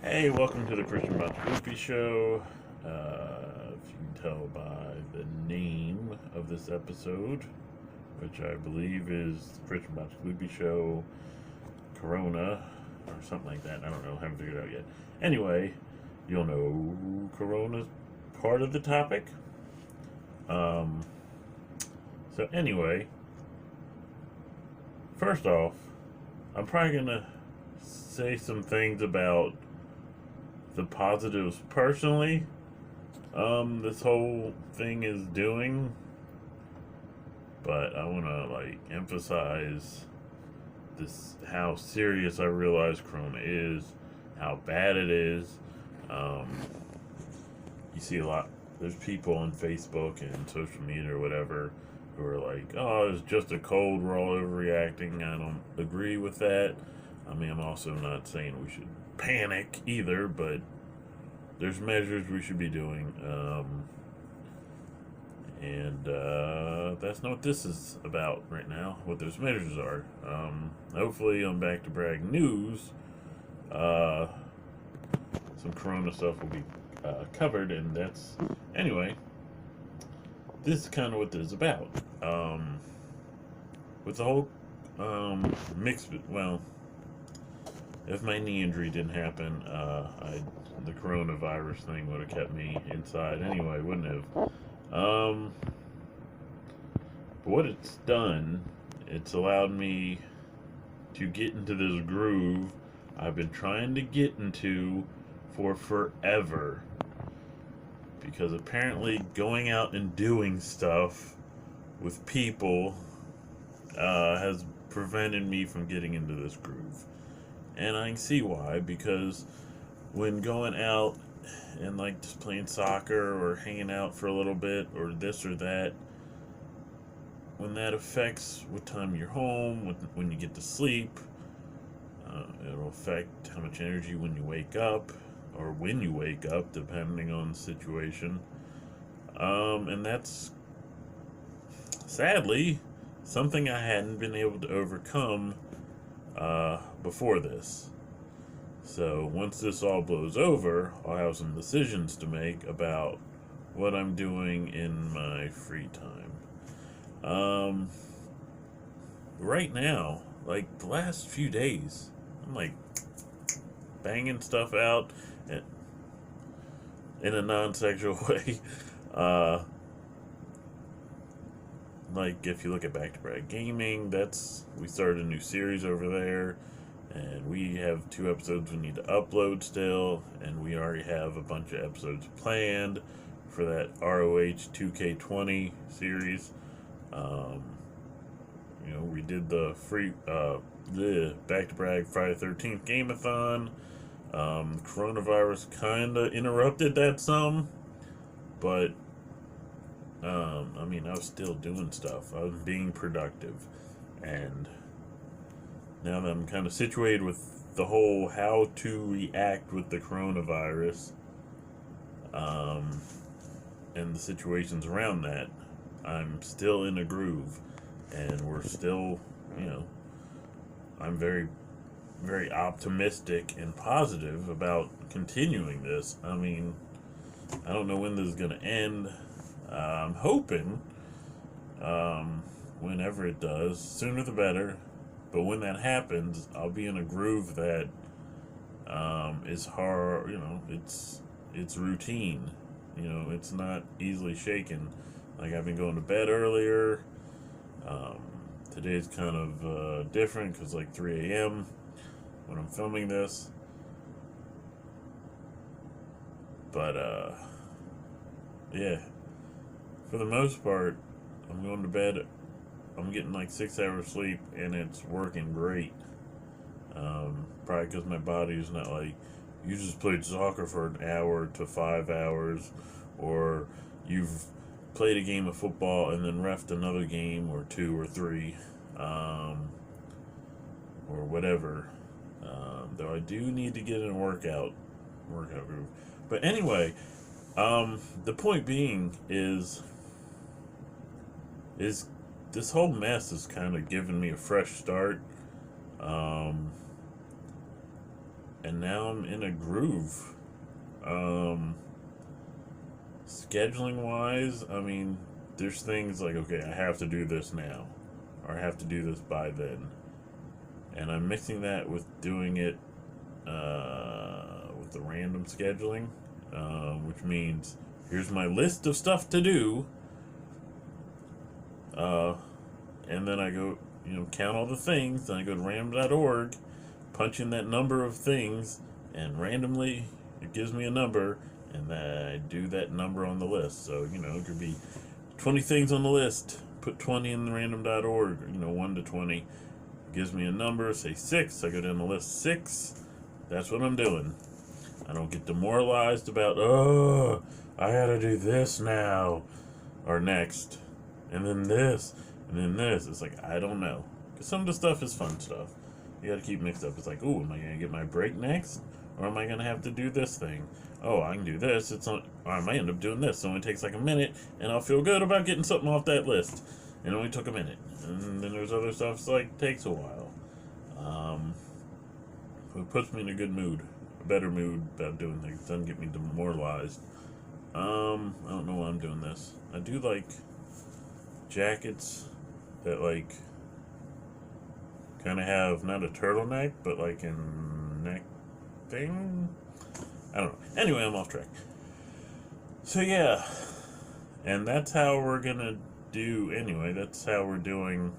Hey, welcome to the Christian Bac2Bragg Show. If you can tell by the name of this episode, which I believe is Christian Bac2Bragg Show Corona or something like that. I don't know, haven't figured it out yet. Anyway, you'll know Corona's part of the topic. Um, so anyway, first off, I'm probably gonna say some things about the positives personally this whole thing is doing, but I want to emphasize this, how serious I realize Corona is, how bad it is. You see a lot, there's people on Facebook and social media or whatever who are like, oh, it's just a cold, we're all overreacting. I don't agree with that. I mean, I'm also not saying we should panic either, but there's measures we should be doing. That's not what this is about right now, what those measures are. Hopefully on Bac2Bragg News, some Corona stuff will be covered, and that's, anyway, this is kind of what this is about. With the whole mix, well, if my knee injury didn't happen, the coronavirus thing would have kept me inside anyway, wouldn't have. But what it's done, it's allowed me to get into this groove I've been trying to get into for forever. Because apparently going out and doing stuff with people has prevented me from getting into this groove. And I can see why, because when going out and just playing soccer or hanging out for a little bit or this or that, when that affects what time you're home, when you get to sleep, it'll affect how much energy when you wake up, or when you wake up, depending on the situation. And that's sadly something I hadn't been able to overcome before this. So once this all blows over, I'll have some decisions to make about what I'm doing in my free time. Right now, the last few days, I'm banging stuff out in a non-sexual way. If you look at Bac2Bragg Gaming, we started a new series over there, and we have 2 episodes we need to upload still, and we already have a bunch of episodes planned for that ROH 2K20 series. We did the free the Bac2Bragg Friday 13th Game-a-thon. Coronavirus kind of interrupted that some, but I was still doing stuff. I was being productive, and now that I'm kind of situated with the whole how to react with the coronavirus, and the situations around that, I'm still in a groove, and we're still, I'm very, very optimistic and positive about continuing this. I don't know when this is going to end. I'm hoping, whenever it does, sooner the better. But when that happens, I'll be in a groove that is hard. It's routine. It's not easily shaken. I've been going to bed earlier. Today's kind of different because 3 a.m. when I'm filming this. But yeah, for the most part, I'm going to bed. I'm getting 6 hours sleep, and it's working great. Probably because my body's not you just played soccer for an hour to 5 hours, or you've played a game of football and then refed another game or 2 or 3, or whatever. Though I do need to get in a workout group. But anyway, the point being is this whole mess has kind of given me a fresh start. and now I'm in a groove. Scheduling wise, I mean, there's things like, okay, I have to do this now, or I have to do this by then. And I'm mixing that with doing it with the random scheduling, which means here's my list of stuff to do, and then I go, count all the things, then I go to random.org, punch in that number of things, and randomly it gives me a number, and then I do that number on the list. So, it could be 20 things on the list, put 20 in the random.org, 1 to 20. It gives me a number, say 6, I go down the list 6. That's what I'm doing. I don't get demoralized about, oh, I gotta do this now, or next, and then this, and then this. It's like, I don't know. Because some of the stuff is fun stuff. You gotta keep mixed up. It's like, ooh, am I gonna get my break next? Or am I gonna have to do this thing? Oh, I can do this. Or I might end up doing this. It only takes like a minute, and I'll feel good about getting something off that list. It only took a minute. And then there's other stuff that's like, takes a while. It puts me in a good mood. A better mood about doing things. Doesn't get me demoralized. I don't know why I'm doing this. I do like jackets that like kind of have not a turtleneck, but like a neck thing. I don't know. Anyway, I'm off track. So yeah, and that's how we're gonna do. Anyway, that's how we're doing.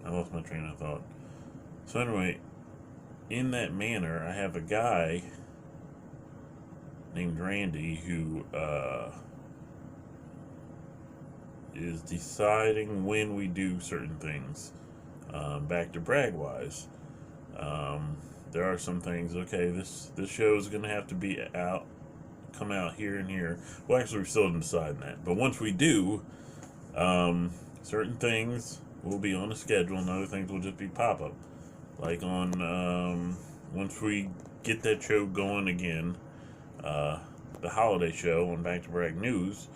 I lost my train of thought. So anyway, in that manner, I have a guy named Randy who is deciding when we do certain things, Bac2Bragg wise. There are some things. Okay, this show is going to have to be come out here and here. Well, actually, we're still deciding that. But once we do, certain things will be on a schedule, and other things will just be pop up. Like on once we get that show going again, the holiday show on Bac2Bragg News,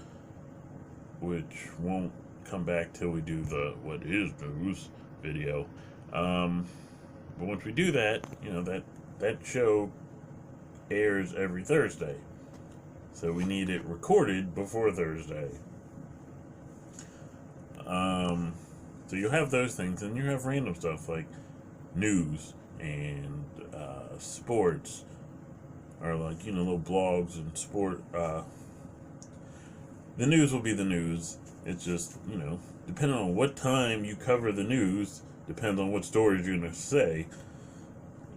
which won't come back till we do the What Is News video. But once we do that, that show airs every Thursday. So we need it recorded before Thursday. So you'll have those things, and you have random stuff like news and sports, or like, little blogs and sport. The news will be the news. It's just, depending on what time you cover the news, depends on what stories you're going to say.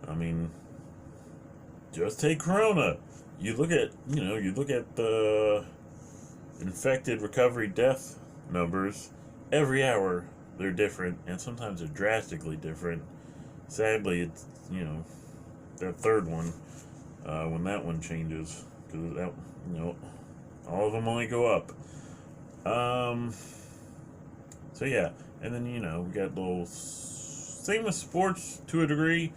I mean, just take Corona. You look at the infected, recovery, death numbers. Every hour, they're different, and sometimes they're drastically different. Sadly, it's, that third one, when that one changes, because that, all of them only go up. So yeah, and then, we got little, same with sports to a degree.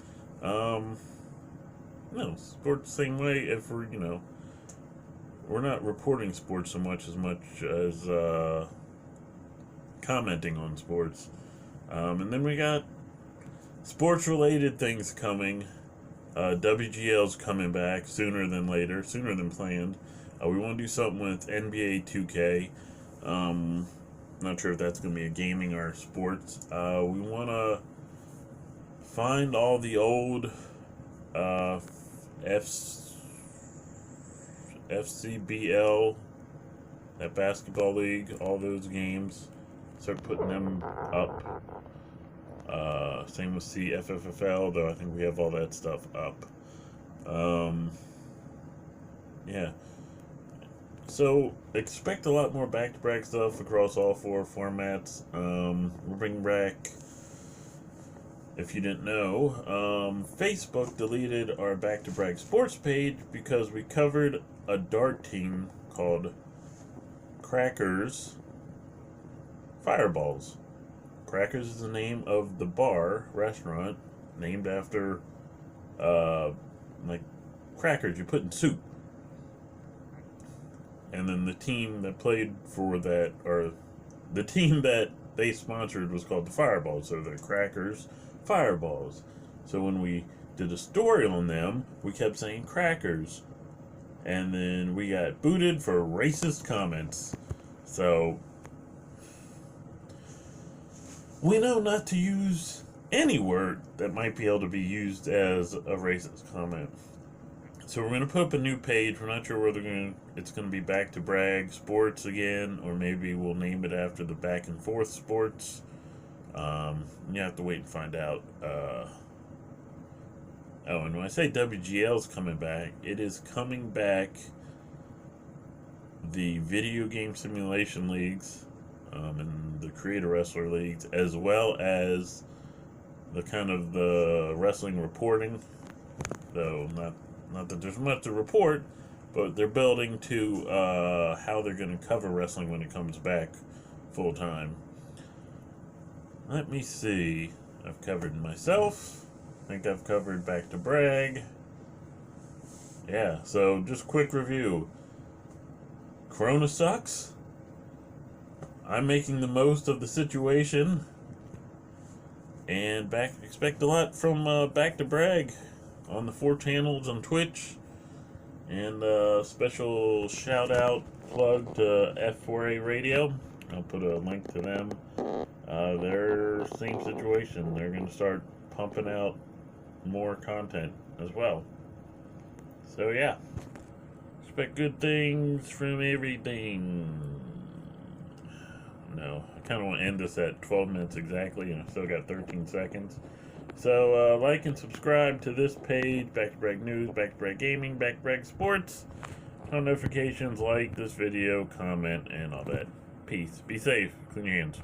Sports same way if we're not reporting sports so much as commenting on sports. And then we got sports related things coming. WGL's coming back sooner than later, sooner than planned. We want to do something with NBA 2K. Not sure if that's going to be a gaming or sports. We want to find all the old FCBL, that basketball league, all those games. Start putting them up. Same with CFFL, though I think we have all that stuff up. Yeah. So expect a lot more Bac2Bragg stuff across all 4 formats. We're bringing back, if you didn't know, Facebook deleted our Bac2Bragg sports page because we covered a dart team called Crackers Fireballs. Crackers is the name of the restaurant, named after, like, crackers you put in soup. And then the team that played for that, or the team that they sponsored was called the Fireballs. So they're crackers, fireballs. So when we did a story on them, we kept saying crackers. And then we got booted for racist comments. So we know not to use any word that might be able to be used as a racist comment. So we're going to put up a new page. We're not sure whether it's going to be Bac2Bragg Sports again, or maybe we'll name it after the Back and Forth Sports. You have to wait and find out. And when I say WGL's coming back, it is coming back the video game simulation leagues, and the creator wrestler leagues, as well as the kind of the wrestling reporting. Though not that there's much to report, but they're building to how they're going to cover wrestling when it comes back full time. Let me see. I've covered myself. I think I've covered Bac2Bragg. Yeah, so just quick review. Corona sucks. I'm making the most of the situation. And expect a lot from Bac2Bragg on the 4 channels on Twitch. And special shout out plug to F4A Radio. I'll put a link to them. They're same situation. They're going to start pumping out more content as well. So yeah, expect good things from everything. No, I kind of want to end this at 12 minutes exactly, and I still got 13 seconds. So like and subscribe to this page, Bac2Bragg News, Bac2Bragg Gaming, Bac2Bragg Sports. Turn notifications, like this video, comment, and all that. Peace. Be safe. Clean your hands.